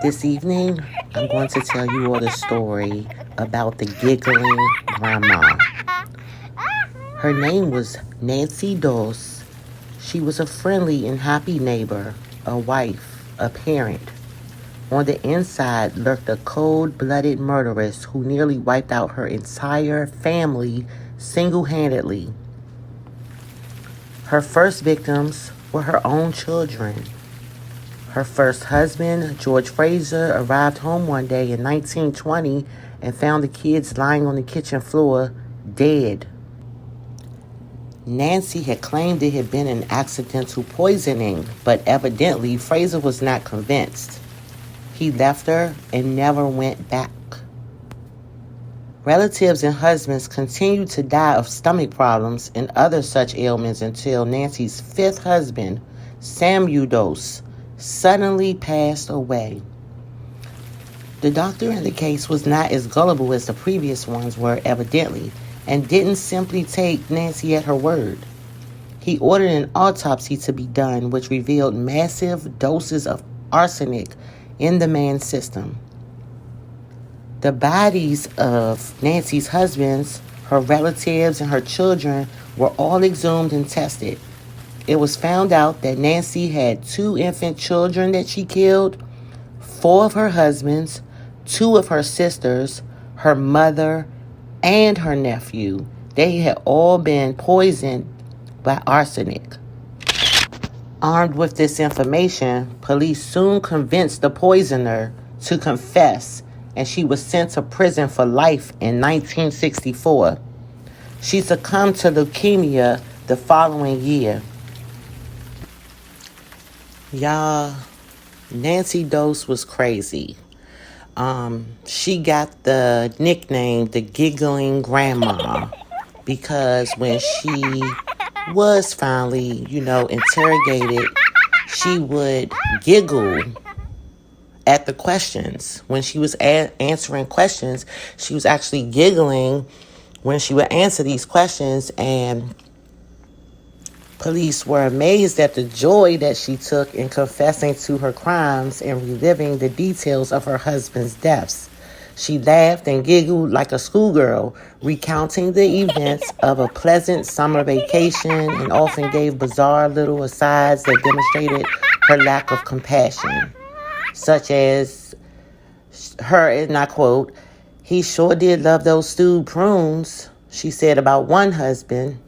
This evening, I'm going to tell you all the story about the giggling grandma. Her name was Nancy Dose. She was a friendly and happy neighbor, a wife, a parent. On the inside lurked a cold-blooded murderess who nearly wiped out her entire family single-handedly. Her first victims were her own children. Her first husband, George Fraser, arrived home one day in 1920 and found the kids lying on the kitchen floor, dead. Nancy had claimed it had been an accidental poisoning, but evidently Fraser was not convinced. He left her and never went back. Relatives and husbands continued to die of stomach problems and other such ailments until Nancy's fifth husband, Samuel Dose, suddenly passed away. The doctor in the case was not as gullible as the previous ones were, evidently, and didn't simply take Nancy at her word. He ordered an autopsy to be done, which revealed massive doses of arsenic in the man's system. The bodies of Nancy's husbands, her relatives, and her children were all exhumed and tested. It was found out that Nancy had 2 infant children that she killed, 4 of her husbands, 2 of her sisters, her mother, and her nephew. They had all been poisoned by arsenic. Armed with this information, police soon convinced the poisoner to confess, and she was sent to prison for life in 1964. She succumbed to leukemia the following year. Y'all, Nancy Dose was crazy. She got the nickname the giggling grandma because when she was finally, interrogated, she would giggle at the questions. When she was answering questions, she was actually giggling when she would answer these questions, and police were amazed at the joy that she took in confessing to her crimes and reliving the details of her husband's deaths. She laughed and giggled like a schoolgirl, recounting the events of a pleasant summer vacation, and often gave bizarre little asides that demonstrated her lack of compassion, such as her, and I quote, "He sure did love those stewed prunes," she said about one husband.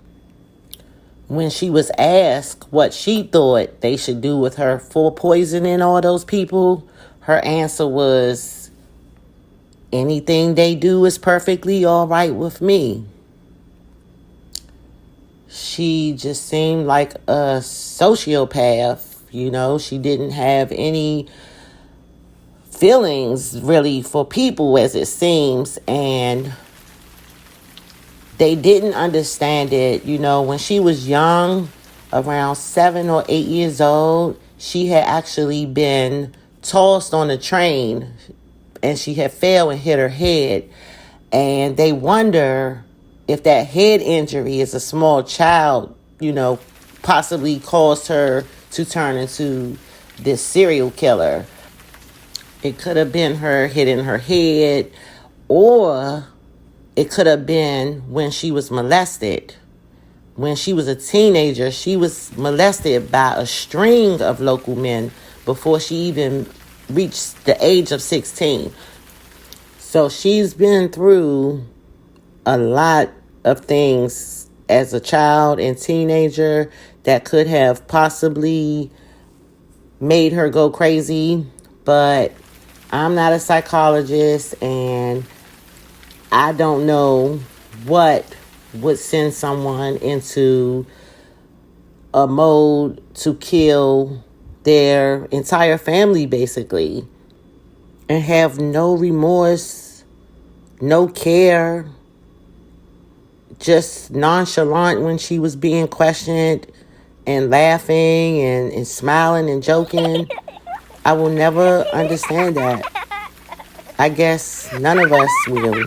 When she was asked what she thought they should do with her for poisoning all those people, her answer was, "Anything they do is perfectly all right with me." She just seemed like a sociopath, She didn't have any feelings really for people, as it seems, and they didn't understand it. When she was young, around 7 or 8 years old, she had actually been tossed on a train and she had fell and hit her head. And they wonder if that head injury as a small child, possibly caused her to turn into this serial killer. It could have been her hitting her head, or it could have been when she was molested. When she was a teenager, she was molested by a string of local men before she even reached the age of 16. So she's been through a lot of things as a child and teenager that could have possibly made her go crazy. But I'm not a psychologist, and I don't know what would send someone into a mode to kill their entire family, basically, and have no remorse, no care, just nonchalant when she was being questioned and laughing and smiling and joking. I will never understand that. I guess none of us will.